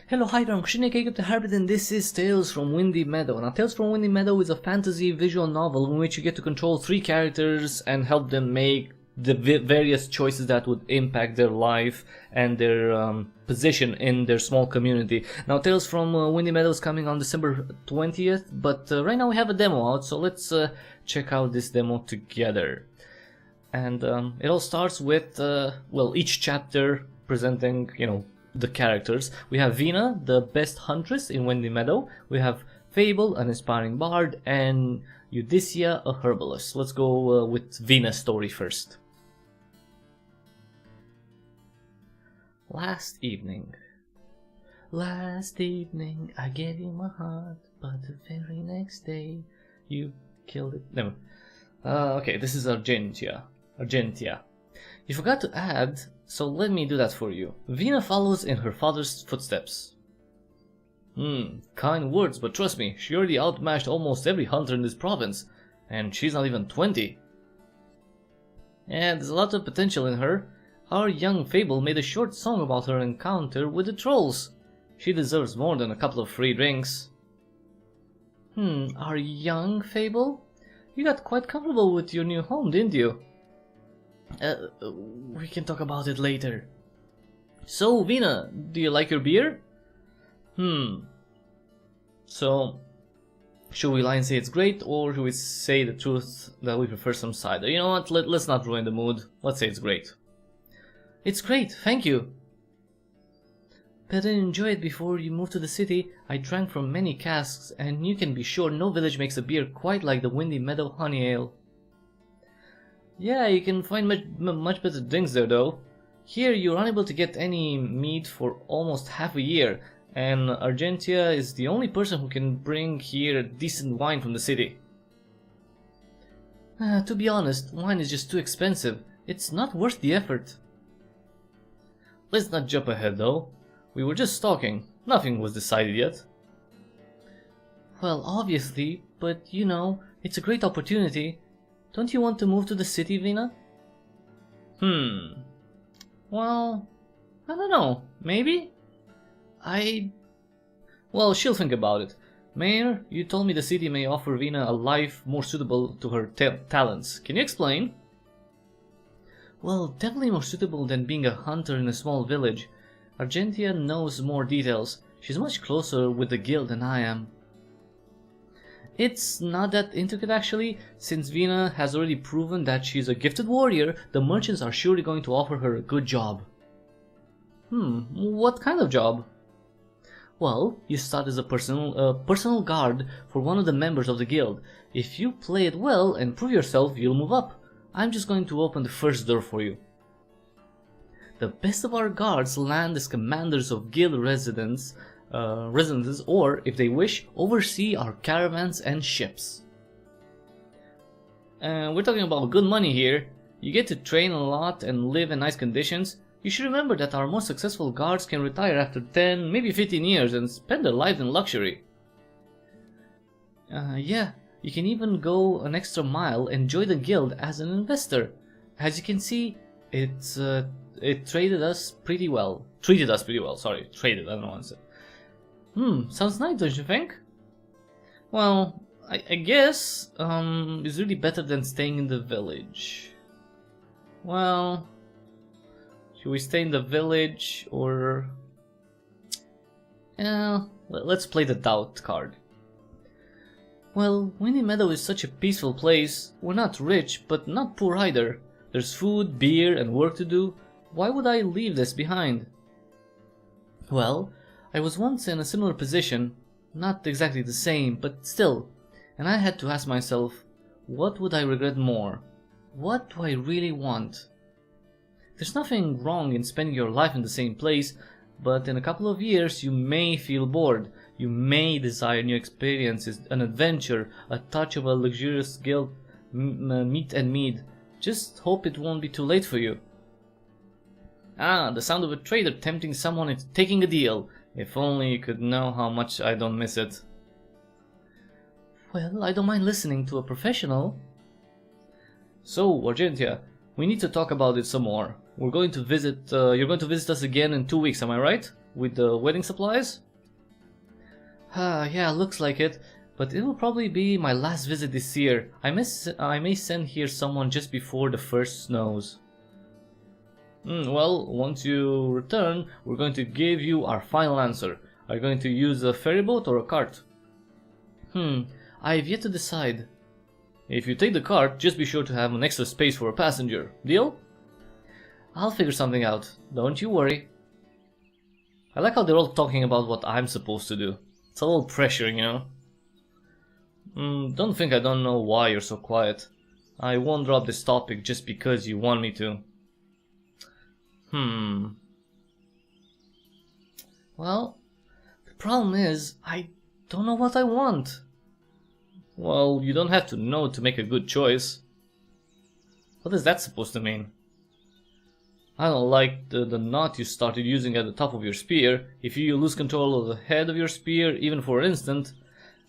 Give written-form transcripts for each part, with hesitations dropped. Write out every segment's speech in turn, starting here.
Hello, hi there, I'm ALL the Cryptic Hybrid and this is Tales from Windy Meadow. Now, Tales from Windy Meadow is a fantasy visual novel in which you get to control 3 characters and help them make the various choices that would impact their life and their position in their small community. Now, Tales from Windy Meadow is coming on December 20th, but right now we have a demo out, so let's check out this demo together. And it all starts with, well, each chapter presenting, the characters. We have Vina, the best huntress in Windy Meadow. We have Fable, an aspiring bard, and Eudycia, a herbalist. Let's go with Vina's story first. Last evening I gave you my heart, but the very next day you killed it. Never. Okay, this is Argentia. You forgot to add, so let me do that for you. Vina follows in her father's footsteps. Kind words, but trust me, she already outmatched almost every hunter in this province, and she's not even 20. And there's a lot of potential in her. Our young Fable made a short song about her encounter with the trolls. She deserves more than a couple of free drinks. Our young Fable? You got quite comfortable with your new home, didn't you? We can talk about it later. So, Vina, do you like your beer? So, should we lie and say it's great, or should we say the truth that we prefer some cider? You know what, let's not ruin the mood. Let's say it's great. It's great, thank you. Better enjoy it before you move to the city. I drank from many casks, and you can be sure no village makes a beer quite like the Windy Meadow Honey Ale. Yeah, you can find much better drinks there though. Here you're unable to get any mead for almost half a year, and Argentia is the only person who can bring here decent wine from the city. To be honest, wine is just too expensive. It's not worth the effort. Let's not jump ahead though. We were just talking. Nothing was decided yet. Well, obviously, but it's a great opportunity. Don't you want to move to the city, Vina? Well, I don't know. Maybe? Well, she'll think about it. Mayor, you told me the city may offer Vina a life more suitable to her talents. Can you explain? Well, definitely more suitable than being a hunter in a small village. Argentia knows more details. She's much closer with the guild than I am. It's not that intricate actually. Since Vina has already proven that she's a gifted warrior, the merchants are surely going to offer her a good job. What kind of job? Well, you start as a personal guard for one of the members of the guild. If you play it well and prove yourself, you'll move up. I'm just going to open the first door for you. The best of our guards land as commanders of guild residences, or, if they wish, oversee our caravans and ships. We're talking about good money here. You get to train a lot and live in nice conditions. You should remember that our most successful guards can retire after 10, maybe 15 years and spend their lives in luxury. Yeah, you can even go an extra mile and join the guild as an investor. As you can see, it treated us pretty well, sorry, I don't know what I said. Sounds nice, don't you think? Well, I guess, it's really better than staying in the village. Well, should we stay in the village, or... let's play the doubt card. Well, Windy Meadow is such a peaceful place. We're not rich, but not poor either. There's food, beer, and work to do. Why would I leave this behind? Well, I was once in a similar position, not exactly the same, but still, and I had to ask myself, what would I regret more? What do I really want? There's nothing wrong in spending your life in the same place, but in a couple of years you may feel bored. You may desire new experiences, an adventure, a touch of a luxurious guild meat and mead. Just hope it won't be too late for you. Ah, the sound of a trader tempting someone into taking a deal. If only you could know how much I don't miss it. Well, I don't mind listening to a professional. So, Argentia, we need to talk about it some more. We're going to visit, you're going to visit us again in 2 weeks, am I right? with the wedding supplies? Yeah, looks like it. But it will probably be my last visit this year. I may send here someone just before the first snows. Well, once you return, we're going to give you our final answer. Are you going to use a ferry boat or a cart? I've yet to decide. If you take the cart, just be sure to have an extra space for a passenger. Deal? I'll figure something out. Don't you worry. I like how they're all talking about what I'm supposed to do. It's a little pressuring, you know? Don't think I don't know why you're so quiet. I won't drop this topic just because you want me to. Well, the problem is, I don't know what I want. Well, you don't have to know to make a good choice. What is that supposed to mean? I don't like the knot you started using at the top of your spear. If you lose control of the head of your spear, even for an instant,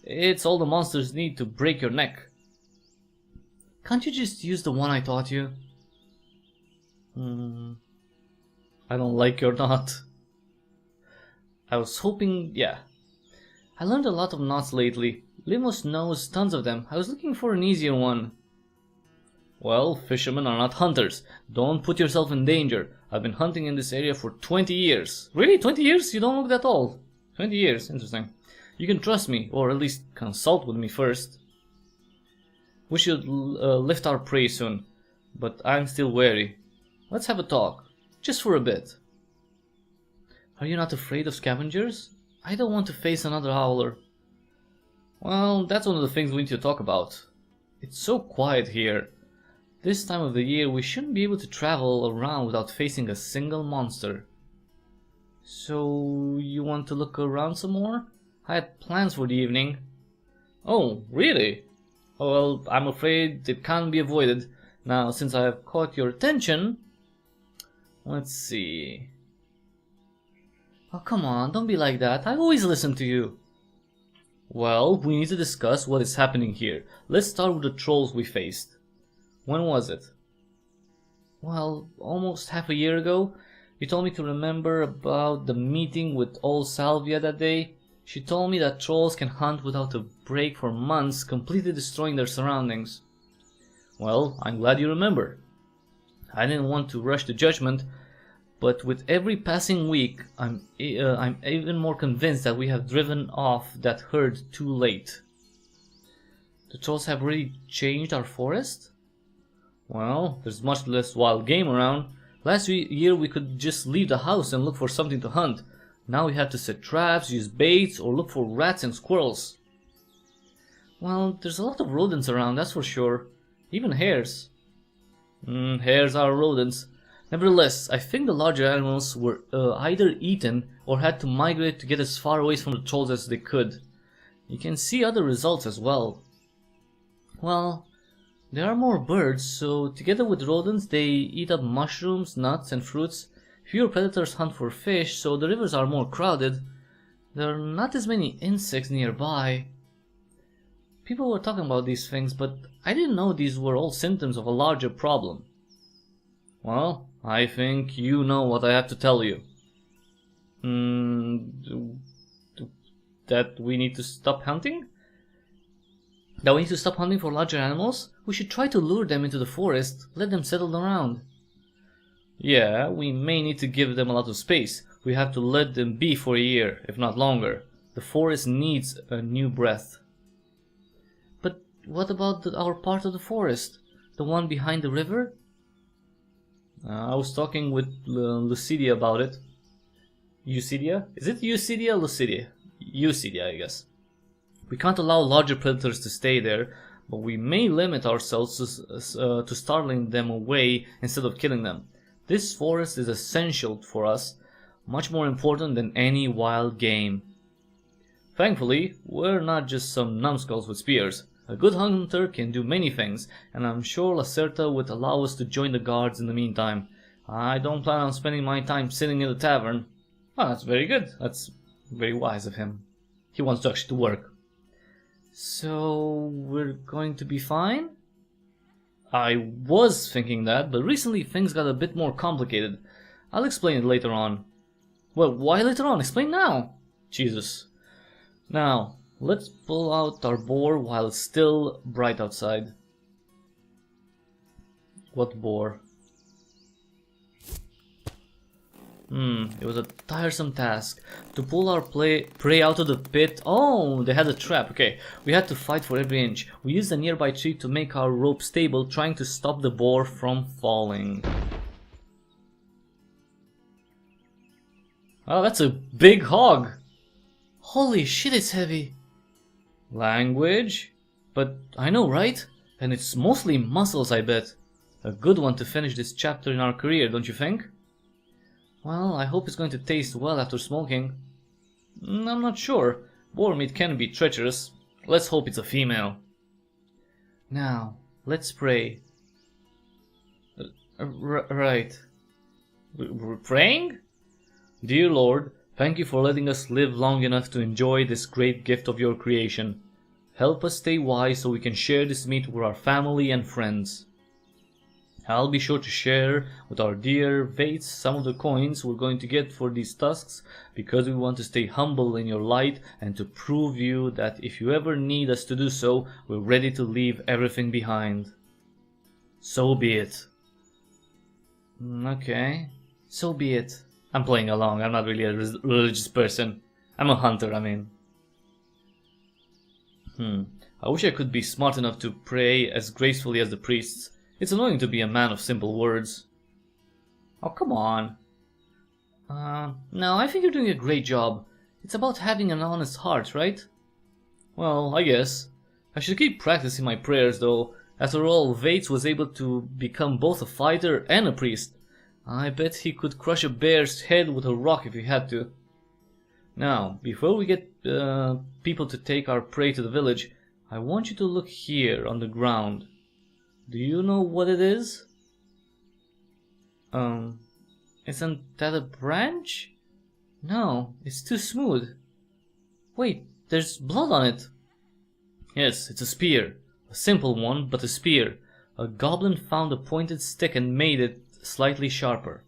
it's all the monsters need to break your neck. Can't you just use the one I taught you? I don't like your knot. I was hoping, yeah. I learned a lot of knots lately. Limos knows tons of them. I was looking for an easier one. Well, fishermen are not hunters. Don't put yourself in danger. I've been hunting in this area for 20 years. Really? 20 years? You don't look that old. 20 years, interesting. You can trust me, or at least consult with me first. We should lift our prey soon, but I'm still wary. Let's have a talk, just for a bit. Are you not afraid of scavengers? I don't want to face another howler. Well, that's one of the things we need to talk about. It's so quiet here. This time of the year we shouldn't be able to travel around without facing a single monster. So, you want to look around some more? I had plans for the evening. Oh, really? Oh, well, I'm afraid it can't be avoided. Now, since I have caught your attention... Let's see... Oh, come on, don't be like that. I always listen to you. Well, we need to discuss what is happening here. Let's start with the trolls we faced. When was it? Well, almost half a year ago. You told me to remember about the meeting with old Salvia that day. She told me that trolls can hunt without a break for months, completely destroying their surroundings. Well, I'm glad you remember. I didn't want to rush to judgment, but with every passing week, I'm even more convinced that we have driven off that herd too late. The trolls have really changed our forest? Well, there's much less wild game around. Last year we could just leave the house and look for something to hunt. Now we have to set traps, use baits, or look for rats and squirrels. Well, there's a lot of rodents around, that's for sure. Even hares. Hares are rodents. Nevertheless, I think the larger animals were either eaten or had to migrate to get as far away from the trolls as they could. You can see other results as well. Well, there are more birds, so together with rodents they eat up mushrooms, nuts and fruits. Fewer predators hunt for fish, so the rivers are more crowded. There are not as many insects nearby. People were talking about these things, but I didn't know these were all symptoms of a larger problem. Well, I think you know what I have to tell you. That we need to stop hunting? That we need to stop hunting for larger animals? We should try to lure them into the forest, let them settle around. Yeah, we may need to give them a lot of space. We have to let them be for a year, if not longer. The forest needs a new breath. But what about our part of the forest? The one behind the river? I was talking with Lucidia about it. Eucidia? Is it Eucidia or Lucidia? Eucidia, I guess. We can't allow larger predators to stay there, but we may limit ourselves to startling them away instead of killing them. This forest is essential for us, much more important than any wild game. Thankfully, we're not just some numbskulls with spears. A good hunter can do many things, and I'm sure Lacerta would allow us to join the guards in the meantime. I don't plan on spending my time sitting in the tavern. Oh, that's very good. That's very wise of him. He wants to actually work. So, we're going to be fine? I was thinking that, but recently things got a bit more complicated. I'll explain it later on. Well, why later on? Explain now! Jesus. Now, let's pull out our boar while it's still bright outside. What boar? It was a tiresome task. To pull our prey out of the pit. Oh, they had a trap. Okay, we had to fight for every inch. We used a nearby tree to make our rope stable, trying to stop the boar from falling. Oh, that's a big hog. Holy shit, it's heavy. Language? But I know, right? And it's mostly muscles, I bet. A good one to finish this chapter in our career, don't you think? Well, I hope it's going to taste well after smoking. I'm not sure. Boar meat can be treacherous. Let's hope it's a female. Now, let's pray. Right. We're praying? Dear Lord, thank you for letting us live long enough to enjoy this great gift of your creation. Help us stay wise so we can share this meat with our family and friends. I'll be sure to share with our dear Vates some of the coins we're going to get for these tusks, because we want to stay humble in your light and to prove you that if you ever need us to do so, we're ready to leave everything behind. So be it. Okay, so be it. I'm playing along, I'm not really a religious person. I'm a hunter, I mean. I wish I could be smart enough to pray as gracefully as the priests. It's annoying to be a man of simple words. Oh, come on. No, I think you're doing a great job. It's about having an honest heart, right? Well, I guess. I should keep practicing my prayers, though. After all, Vates was able to become both a fighter and a priest. I bet he could crush a bear's head with a rock if he had to. Now, before we get people to take our prey to the village, I want you to look here on the ground. Do you know what it is? Isn't that a branch? No, it's too smooth. Wait, there's blood on it. Yes, it's a spear. A simple one, but a spear. A goblin found a pointed stick and made it slightly sharper.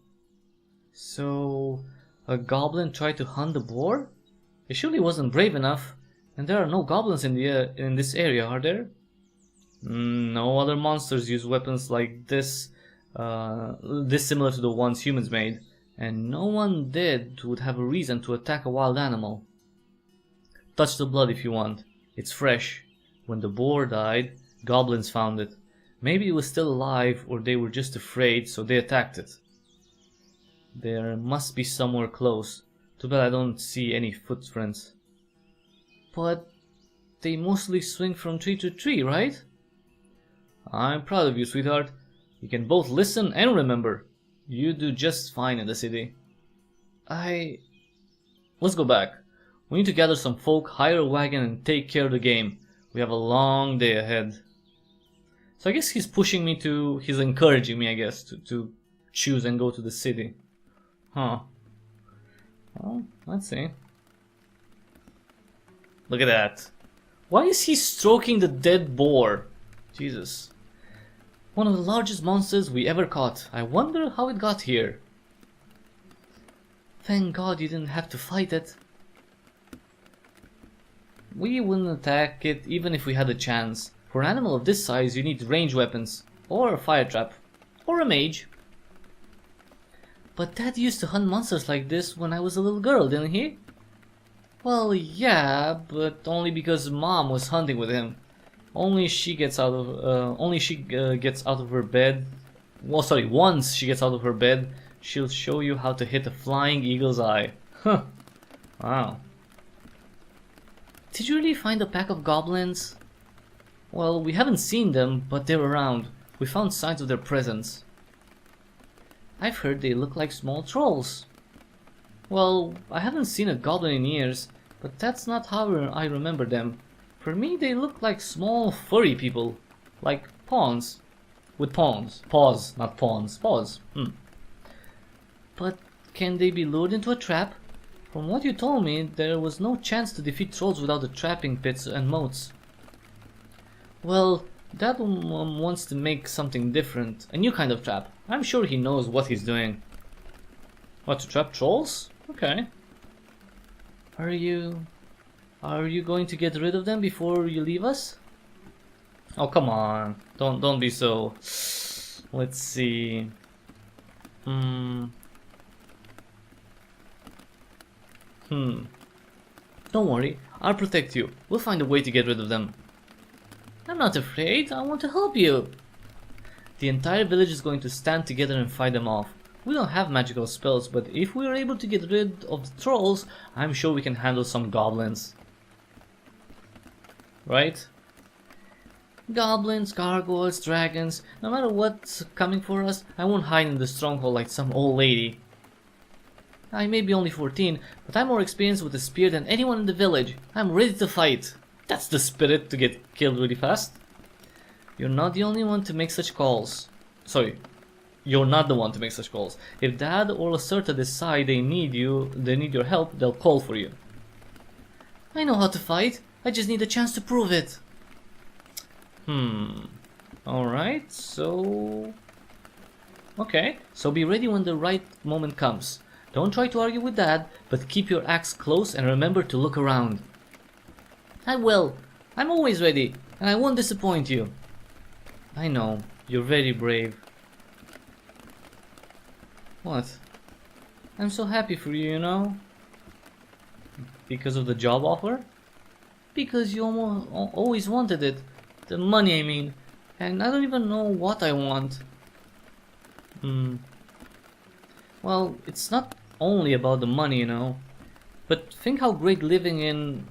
So, a goblin tried to hunt the boar? He surely wasn't brave enough. And there are no goblins in this area, are there? No other monsters use weapons like this, similar to the ones humans made, and no one dead would have a reason to attack a wild animal. Touch the blood if you want. It's fresh. When the boar died, goblins found it. Maybe it was still alive, or they were just afraid, so they attacked it. There must be somewhere close. Too bad I don't see any footprints. But they mostly swing from tree to tree, right? I'm proud of you, sweetheart. You can both listen and remember. You do just fine in the city. Let's go back. We need to gather some folk, hire a wagon, and take care of the game. We have a long day ahead. So I guess he's encouraging me, I guess, to choose and go to the city. Huh. Well, let's see. Look at that. Why is he stroking the dead boar? Jesus. One of the largest monsters we ever caught. I wonder how it got here. Thank God you didn't have to fight it. We wouldn't attack it even if we had a chance. For an animal of this size you need ranged weapons. Or a fire trap. Or a mage. But Dad used to hunt monsters like this when I was a little girl, didn't he? Well, yeah, but only because Mom was hunting with him. Once she gets out of her bed. Well, sorry, once she gets out of her bed, she'll show you how to hit a flying eagle's eye. Huh. Wow. Did you really find a pack of goblins? Well, we haven't seen them, but they're around. We found signs of their presence. I've heard they look like small trolls. Well, I haven't seen a goblin in years, but that's not how I remember them. For me, they look like small furry people, like pawns. With pawns. Paws, not pawns. Paws. But can they be lured into a trap? From what you told me, there was no chance to defeat trolls without the trapping pits and moats. Well, Dad wants to make something different, a new kind of trap. I'm sure he knows what he's doing. What, to trap trolls? Okay. Are you going to get rid of them before you leave us? Oh, come on. Don't be so. Let's see. Don't worry, I'll protect you. We'll find a way to get rid of them. I'm not afraid, I want to help you. The entire village is going to stand together and fight them off. We don't have magical spells, but if we are able to get rid of the trolls, I'm sure we can handle some goblins. Right? Goblins, gargoyles, dragons, no matter what's coming for us, I won't hide in the stronghold like some old lady. I may be only 14, but I'm more experienced with the spear than anyone in the village. I'm ready to fight. That's the spirit to get killed really fast. You're not the only one to make such calls. Sorry, you're not the one to make such calls. If Dad or Lacerta decide they need your help, they'll call for you. I know how to fight. I just need a chance to prove it. Alright, so... Okay, so be ready when the right moment comes. Don't try to argue with Dad, but keep your axe close and remember to look around. I will. I'm always ready, and I won't disappoint you. I know, you're very brave. What? I'm so happy for you, you know? Because of the job offer? Because you always wanted it. The money, I mean. And I don't even know what I want. Well, it's not only about the money, you know. But think how great living in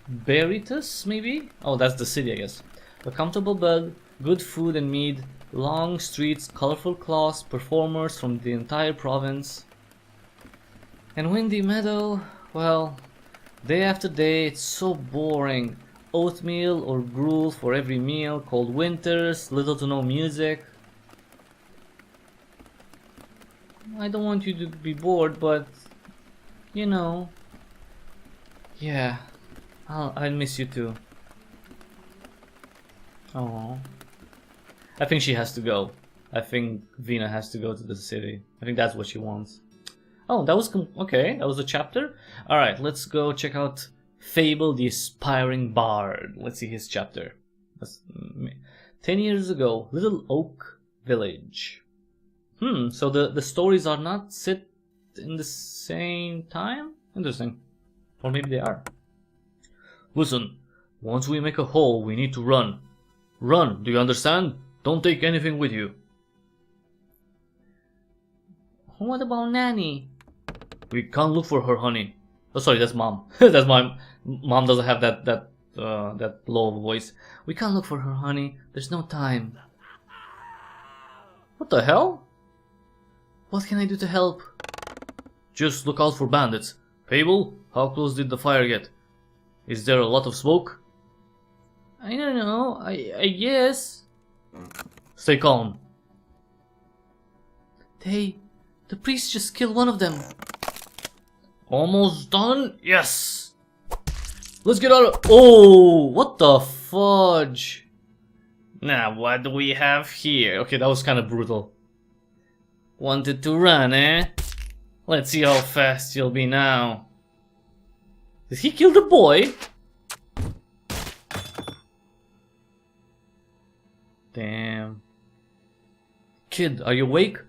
Beritus, maybe? Oh, that's the city, I guess. A comfortable bed, good food and mead, long streets, colorful cloths, performers from the entire province. And Windy Meadow, well, day after day it's so boring. Oatmeal or gruel for every meal, cold winters, little to no music. I don't want you to be bored, but you know, yeah, I'll miss you too. Oh, I think she has to go. I think Vina has to go to the city. I think that's what she wants. Oh, that was okay. That was a chapter. All right, let's go check out Fable the Aspiring Bard. Let's see his chapter. 10 years ago, Little Oak Village. So the stories are not set in the same time? Interesting. Or maybe they are. Listen, once we make a hole, we need to run. Run, do you understand? Don't take anything with you. What about Nanny? We can't look for her, honey. Oh, sorry, that's Mom. That's Mom. Mom doesn't have that low of a voice. We can't look for her, honey. There's no time. What the hell? What can I do to help? Just look out for bandits. Fable, how close did the fire get? Is there a lot of smoke? I don't know. I guess. Stay calm. The priest just killed one of them. Almost done? Yes! Let's get out of... Oh! What the fudge? Now, what do we have here? Okay, that was kind of brutal. Wanted to run, eh? Let's see how fast you'll be now. Did he kill the boy? Damn. Kid, are you awake?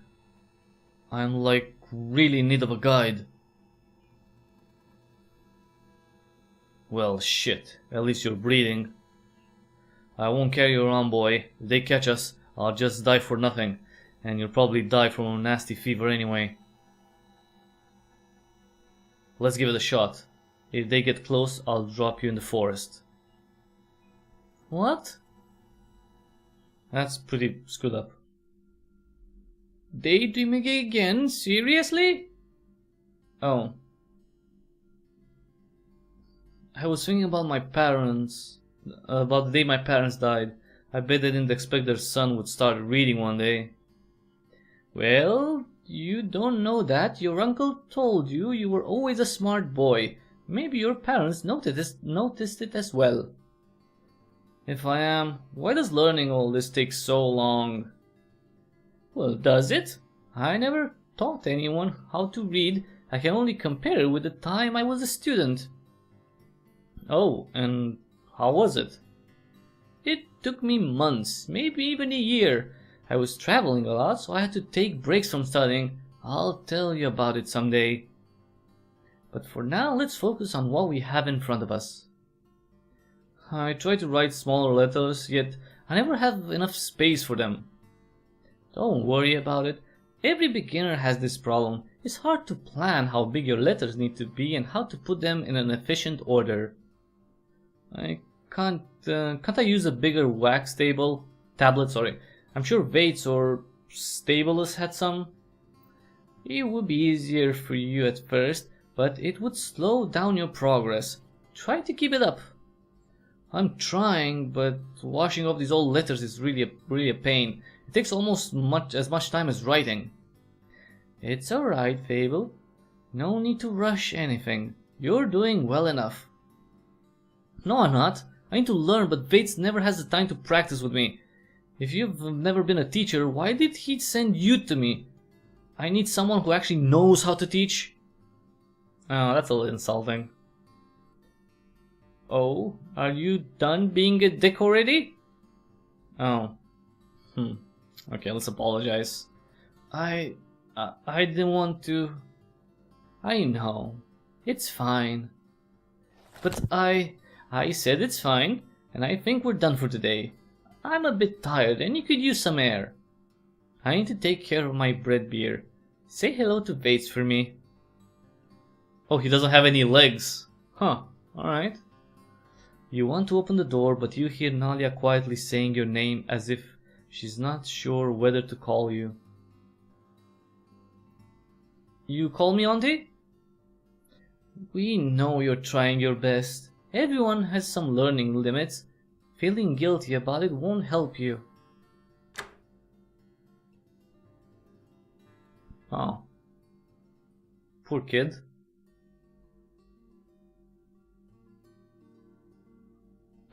I'm like really in need of a guide. Well, shit. At least you're breathing. I won't carry you around, boy. If they catch us, I'll just die for nothing. And you'll probably die from a nasty fever anyway. Let's give it a shot. If they get close, I'll drop you in the forest. What? That's pretty screwed up. Daydreaming again? Seriously? Oh. I was thinking about my parents. About the day my parents died. I bet they didn't expect their son would start reading one day. Well, you don't know that. Your uncle told you you were always a smart boy. Maybe your parents noticed it as well. If I am, why does learning all this take so long? Well, does it? I never taught anyone how to read, I can only compare it with the time I was a student. Oh, and how was it? It took me months, maybe even a year. I was traveling a lot, so I had to take breaks from studying. I'll tell you about it someday. But for now, let's focus on what we have in front of us. I try to write smaller letters, yet I never have enough space for them. Don't worry about it. Every beginner has this problem. It's hard to plan how big your letters need to be and how to put them in an efficient order. Can't I use a bigger wax tablet? Sorry. I'm sure Vates or Stabilis had some. It would be easier for you at first, but it would slow down your progress. Try to keep it up. I'm trying, but washing off these old letters is really a pain. It takes almost as much time as writing. It's alright, Fable. No need to rush anything. You're doing well enough. No, I'm not. I need to learn, but Vates never has the time to practice with me. If you've never been a teacher, why did he send you to me? I need someone who actually knows how to teach. Oh, that's a little insulting. Oh, are you done being a dick already? Oh. Okay, let's apologize. I didn't want to. I know. It's fine. But I said it's fine, and I think we're done for today. I'm a bit tired, and you could use some air. I need to take care of my bread beer. Say hello to Vates for me. Oh, he doesn't have any legs. Huh, alright. You want to open the door, but you hear Nalia quietly saying your name as if she's not sure whether to call you. You call me Auntie? We know you're trying your best. Everyone has some learning limits. Feeling guilty about it won't help you. Oh. Poor kid.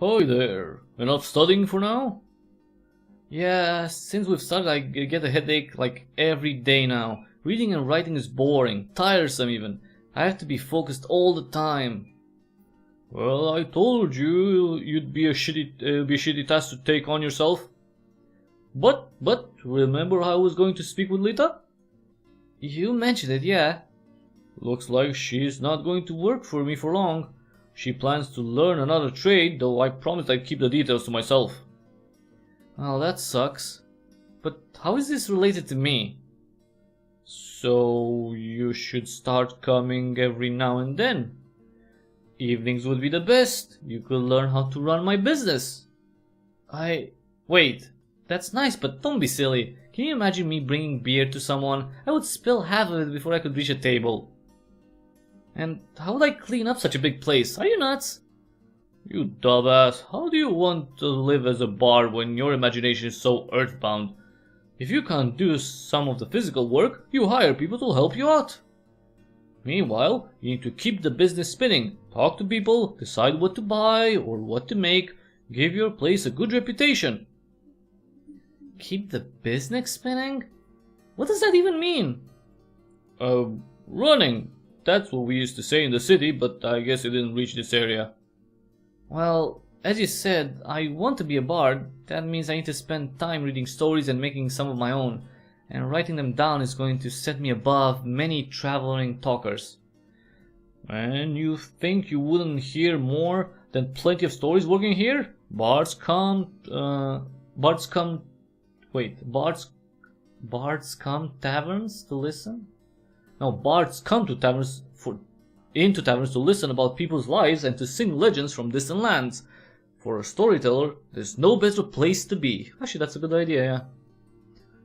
Hi there. Enough studying for now? Yeah, since we've started I get a headache like every day now. Reading and writing is boring, tiresome even. I have to be focused all the time. Well, I told you you'd be a shitty task to take on yourself. But remember how I was going to speak with Lita? You mentioned it, yeah. Looks like she's not going to work for me for long. She plans to learn another trade, though I promised I'd keep the details to myself. Well, that sucks. But how is this related to me? So you should start coming every now and then. Evenings would be the best. You could learn how to run my business. Wait, that's nice, but don't be silly. Can you imagine me bringing beer to someone? I would spill half of it before I could reach a table. And how would I clean up such a big place? Are you nuts? You dumbass, how do you want to live as a bard when your imagination is so earthbound? If you can't do some of the physical work, you hire people to help you out. Meanwhile, you need to keep the business spinning, talk to people, decide what to buy or what to make, give your place a good reputation. Keep the business spinning? What does that even mean? Running. That's what we used to say in the city, but I guess it didn't reach this area. Well, as you said, I want to be a bard. That means I need to spend time reading stories and making some of my own. And writing them down is going to set me above many traveling talkers. And you think you wouldn't hear more than plenty of stories working here? Bards come taverns to listen? No, bards come to taverns to listen about people's lives and to sing legends from distant lands. For a storyteller, there's no better place to be. Actually, that's a good idea, yeah.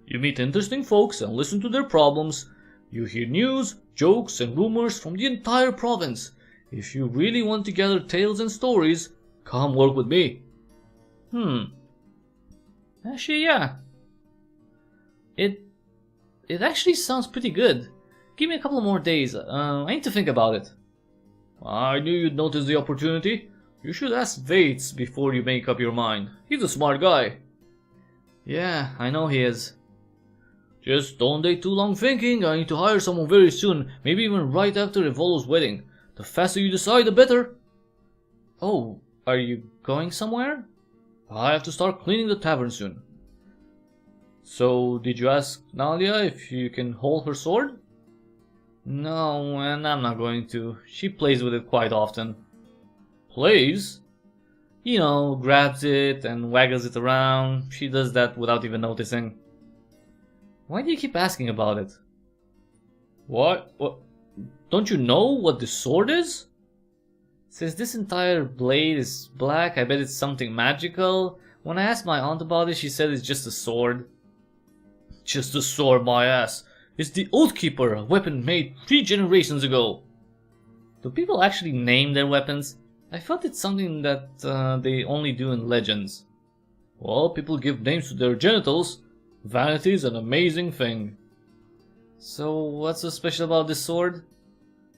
You meet interesting folks and listen to their problems. You hear news, jokes, and rumors from the entire province. If you really want to gather tales and stories, come work with me. Actually, yeah. It actually sounds pretty good. Give me a couple more days. I need to think about it. I knew you'd notice the opportunity. You should ask Vates before you make up your mind. He's a smart guy. Yeah, I know he is. Just don't take too long thinking. I need to hire someone very soon, maybe even right after Evolo's wedding. The faster you decide, the better. Oh, are you going somewhere? I have to start cleaning the tavern soon. So, did you ask Nalia if you can hold her sword? No, and I'm not going to. She plays with it quite often. Plays? You know, grabs it and waggles it around. She does that without even noticing. Why do you keep asking about it? What? Don't you know what the sword is? Since this entire blade is black, I bet it's something magical. When I asked my aunt about it, she said it's just a sword. Just a sword, my ass. It's the Oathkeeper, a weapon made 3 generations ago. Do people actually name their weapons? I felt it's something that they only do in legends. Well, people give names to their genitals. Vanity is an amazing thing. So, what's so special about this sword?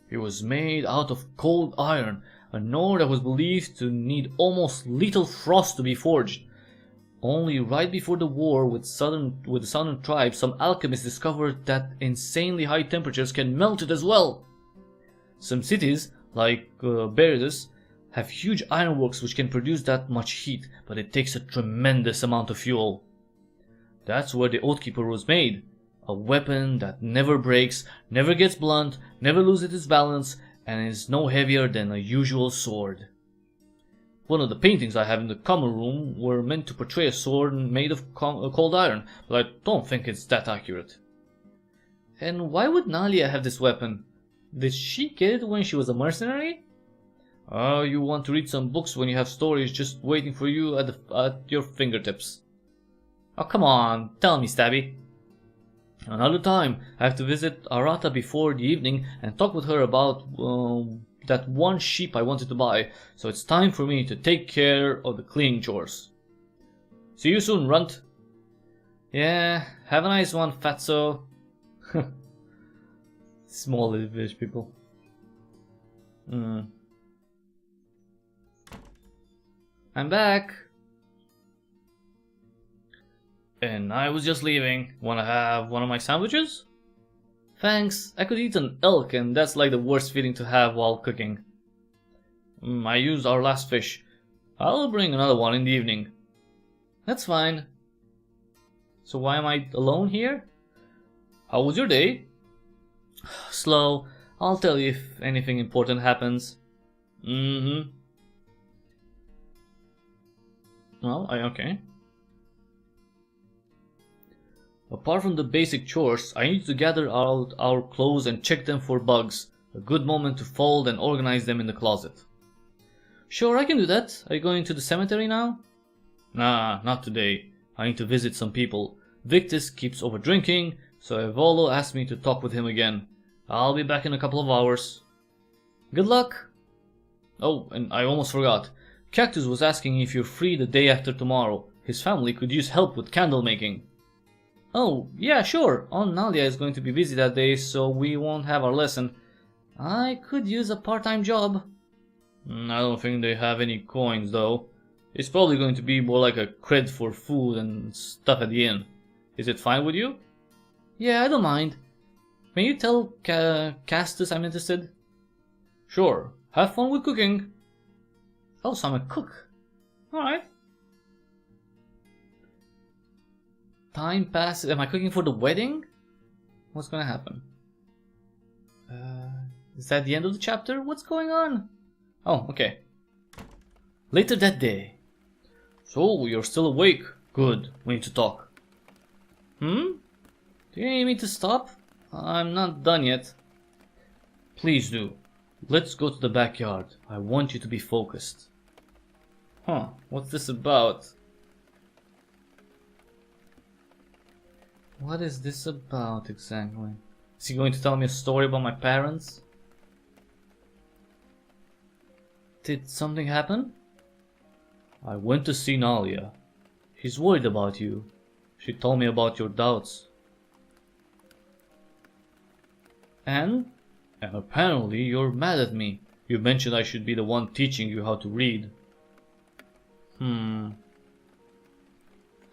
It was made out of cold iron, an ore that was believed to need almost lethal frost to be forged. Only right before the war with the southern tribes, some alchemists discovered that insanely high temperatures can melt it as well. Some cities, like Beredus, have huge ironworks which can produce that much heat, but it takes a tremendous amount of fuel. That's where the Oathkeeper was made. A weapon that never breaks, never gets blunt, never loses its balance, and is no heavier than a usual sword. One of the paintings I have in the common room were meant to portray a sword made of cold iron, but I don't think it's that accurate. And why would Nalia have this weapon? Did she get it when she was a mercenary? You want to read some books when you have stories just waiting for you at your fingertips. Oh, come on, tell me, Stabby. Another time, I have to visit Arata before the evening and talk with her about that one sheep I wanted to buy, so it's time for me to take care of the cleaning chores. See you soon, Runt. Yeah, have a nice one, Fatso. Small little village people. I'm back. And I was just leaving. Wanna have one of my sandwiches? Thanks, I could eat an elk and that's like the worst feeling to have while cooking. I used our last fish. I'll bring another one in the evening. That's fine. So why am I alone here? How was your day? Slow. I'll tell you if anything important happens. Well, okay. Apart from the basic chores, I need to gather out our clothes and check them for bugs. A good moment to fold and organize them in the closet. Sure, I can do that. Are you going to the cemetery now? Nah, not today. I need to visit some people. Victus keeps over drinking, so Evolo asked me to talk with him again. I'll be back in a couple of hours. Good luck! Oh, and I almost forgot. Cactus was asking if you're free the day after tomorrow. His family could use help with candle making. Oh, yeah, sure. Aunt Nalia is going to be busy that day, so we won't have our lesson. I could use a part-time job. I don't think they have any coins, though. It's probably going to be more like a cred for food and stuff at the inn. Is it fine with you? Yeah, I don't mind. May you tell Castus I'm interested? Sure. Have fun with cooking. Oh, so I'm a cook. Alright. Time passes. Am I cooking for the wedding? What's gonna happen? Is that the end of the chapter? What's going on? Oh, okay. Later that day. So, you're still awake? Good, we need to talk. Do you need me to stop? I'm not done yet. Please do. Let's go to the backyard. I want you to be focused. Huh, what's this about? What is this about exactly? Is he going to tell me a story about my parents? Did something happen? I went to see Nalia. She's worried about you. She told me about your doubts. And apparently you're mad at me. You mentioned I should be the one teaching you how to read.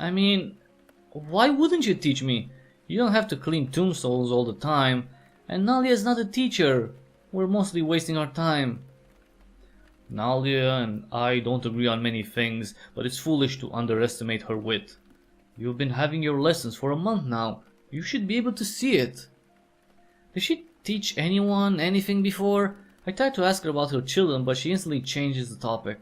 I mean, why wouldn't you teach me? You don't have to clean tombstones all the time, and Nalia is not a teacher. We're mostly wasting our time. Nalia and I don't agree on many things, but it's foolish to underestimate her wit. You've been having your lessons for a month now. You should be able to see it. Did she teach anyone anything before? I tried to ask her about her children, but she instantly changes the topic.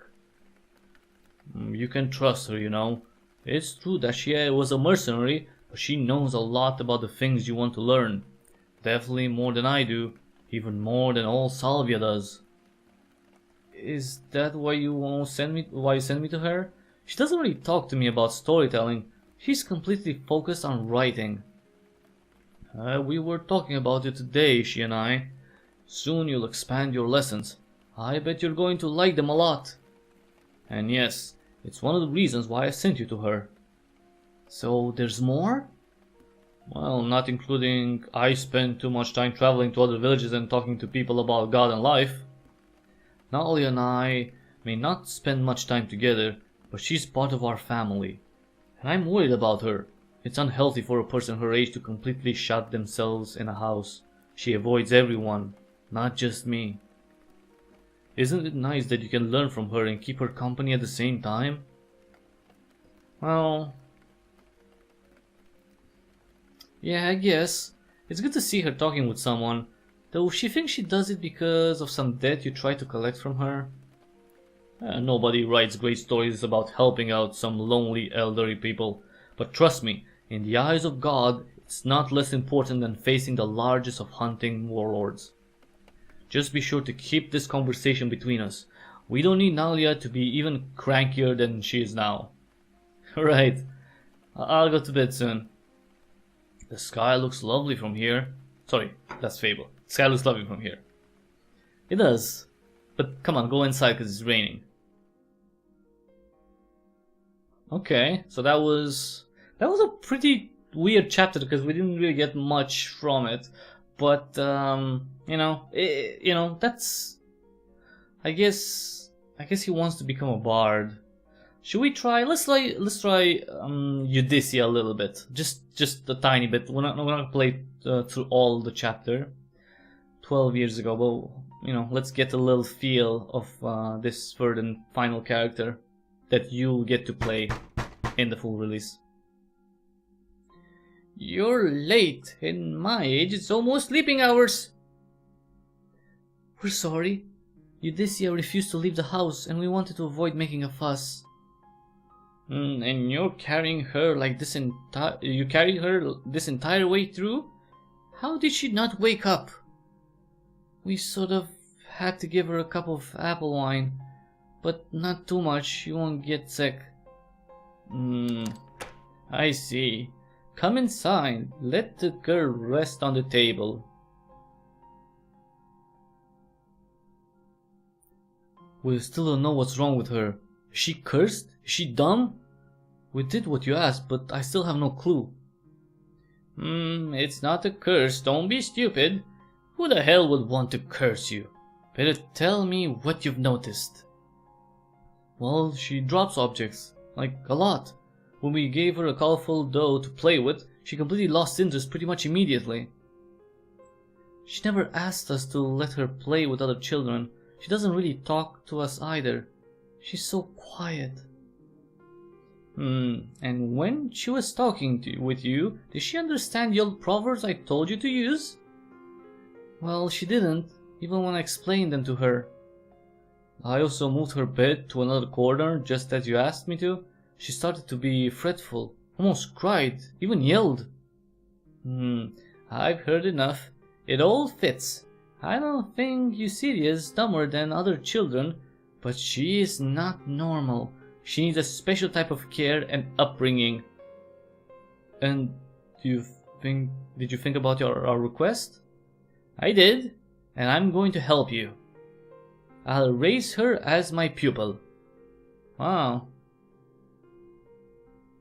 You can trust her, you know. It's true that she was a mercenary, but she knows a lot about the things you want to learn. Definitely more than I do, even more than all Salvia does. Is that why you send me to her? She doesn't really talk to me about storytelling. She's completely focused on writing. We were talking about it today, she and I. Soon you'll expand your lessons. I bet you're going to like them a lot. And yes, it's one of the reasons why I sent you to her. So there's more? Well, not including I spend too much time traveling to other villages and talking to people about God and life. Nalia and I may not spend much time together, but she's part of our family. And I'm worried about her. It's unhealthy for a person her age to completely shut themselves in a house. She avoids everyone, not just me. Isn't it nice that you can learn from her and keep her company at the same time? Well, yeah, I guess. It's good to see her talking with someone, though she thinks she does it because of some debt you try to collect from her. Nobody writes great stories about helping out some lonely elderly people, but trust me, in the eyes of God, it's not less important than facing the largest of hunting warlords. Just be sure to keep this conversation between us. We don't need Nalia to be even crankier than she is now. Right, I'll go to bed soon. The sky looks lovely from here. Sorry, that's Fable. The sky looks lovely from here. It does. But come on, go inside because it's raining. Okay, so that was a pretty weird chapter because we didn't really get much from it. But that's. I guess he wants to become a bard. Should we try? Let's try Eudycia a little bit, just a tiny bit. We're not gonna play through all the chapter. 12 years ago, but let's get a little feel of this third and final character that you'll get to play in the full release. You're late. In my age, it's almost sleeping hours. We're sorry. Eudycia refused to leave the house, and we wanted to avoid making a fuss. And you're carrying her like this you carried her this entire way through? How did she not wake up? We sort of had to give her a cup of apple wine, but not too much, she won't get sick. I see. Come inside, let the girl rest on the table. We still don't know what's wrong with her. Is she cursed? Is she dumb? We did what you asked, but I still have no clue. It's not a curse, don't be stupid. Who the hell would want to curse you? Better tell me what you've noticed. Well, she drops objects, like a lot. When we gave her a colorful doll to play with, she completely lost interest pretty much immediately. She never asked us to let her play with other children. She doesn't really talk to us either. She's so quiet. And when she was talking with you, did she understand the old proverbs I told you to use? Well, she didn't, even when I explained them to her. I also moved her bed to another corner just as you asked me to. She started to be fretful, almost cried, even yelled. I've heard enough. It all fits. I don't think Eucydia is dumber than other children, but she is not normal. She needs a special type of care and upbringing. And did you think about our request? I did, and I'm going to help you. I'll raise her as my pupil. Wow.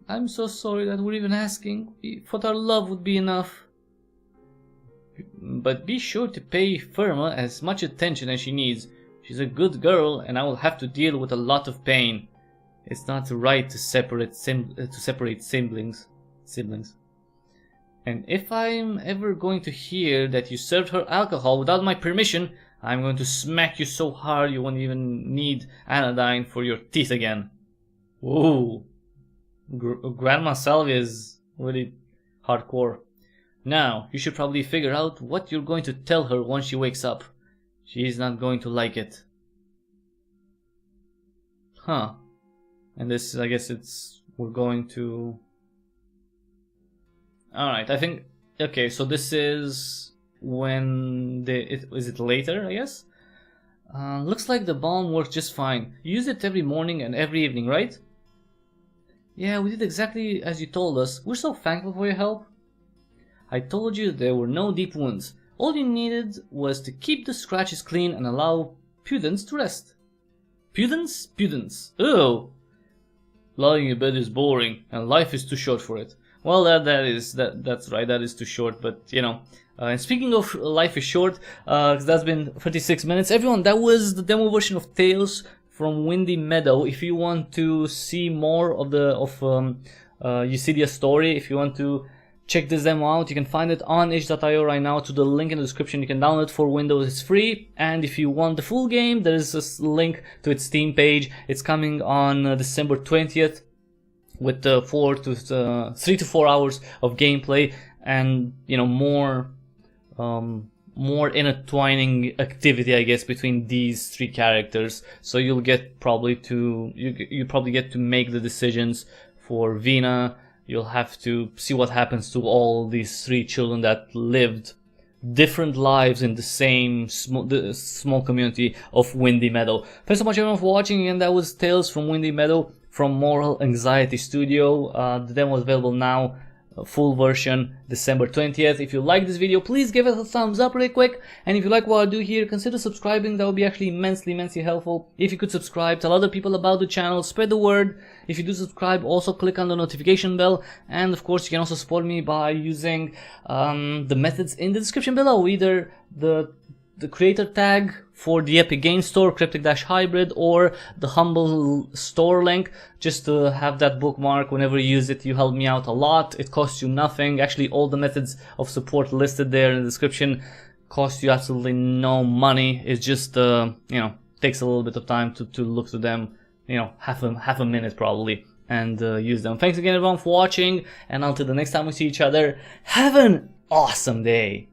I'm so sorry that we're even asking. We thought our love would be enough. But be sure to pay Firma as much attention as she needs. She's a good girl, and I will have to deal with a lot of pain. It's not right to separate siblings. And if I'm ever going to hear that you served her alcohol without my permission, I'm going to smack you so hard you won't even need anodyne for your teeth again. Ooh. Grandma Salvia is really hardcore. Now, you should probably figure out what you're going to tell her once she wakes up. She's not going to like it. Huh. And this, I guess we're going to... Alright, I think... Okay, so this is when is it later, I guess? Looks like the balm works just fine. You use it every morning and every evening, right? Yeah, we did exactly as you told us. We're so thankful for your help. I told you there were no deep wounds. All you needed was to keep the scratches clean and allow Pudence to rest. Pudence? Pudence. Ew! Lying in bed is boring, and life is too short for it. Well, that's right, that is too short, but you know. And speaking of life is short, that's been 36 minutes. Everyone, that was the demo version of Tales from Windy Meadow. If you want to see more of Eucidia's story, if you want to check this demo out, you can find it on itch.io right now to the link in the description. You can download it for Windows, it's free. And if you want the full game, there is a link to its Steam page. It's coming on December 20th with 3 to 4 hours of gameplay and, you know, more intertwining activity, I guess, between these three characters. So you'll get probably you probably get to make the decisions for Vina. You'll have to see what happens to all these three children that lived different lives in the same small community of Windy Meadow. Thanks so much everyone for watching, and that was Tales from Windy Meadow from Moral Anxiety Studio. The demo is available now, full version, December 20th. If you like this video, please give it a thumbs up really quick, and if you like what I do here, consider subscribing. That would be actually immensely helpful. If you could subscribe, tell other people about the channel, spread the word. If you do subscribe, also click on the notification bell, and of course you can also support me by using the methods in the description below, either the creator tag for the Epic Games Store, Cryptic-Hybrid, or the Humble Store link, just to have that bookmark. Whenever you use it, you help me out a lot. It costs you nothing. Actually, all the methods of support listed there in the description cost you absolutely no money. It's just, you know, takes a little bit of time to look through them, you know, half a minute probably, and use them. Thanks again everyone for watching, and until the next time we see each other, have an awesome day.